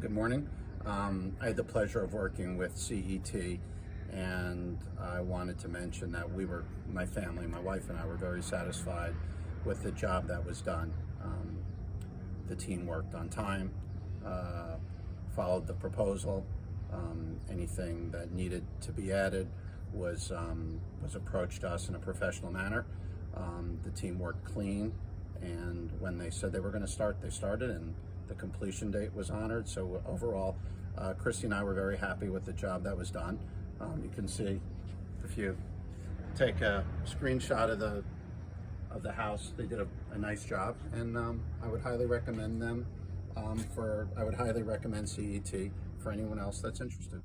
Good morning. I had the pleasure of working with C.E.T, and I wanted to mention that my family, my wife and I, were very satisfied with the job that was done. The team worked on time, followed the proposal. Anything that needed to be added was approached us in a professional manner. The team worked clean, and when they said they were going to start, they started, and the completion date was honored. So overall, Christy and I were very happy with the job that was done. You can see, if you take a screenshot of the house, they did a nice job, and I would highly recommend them I would highly recommend C.E.T for anyone else that's interested.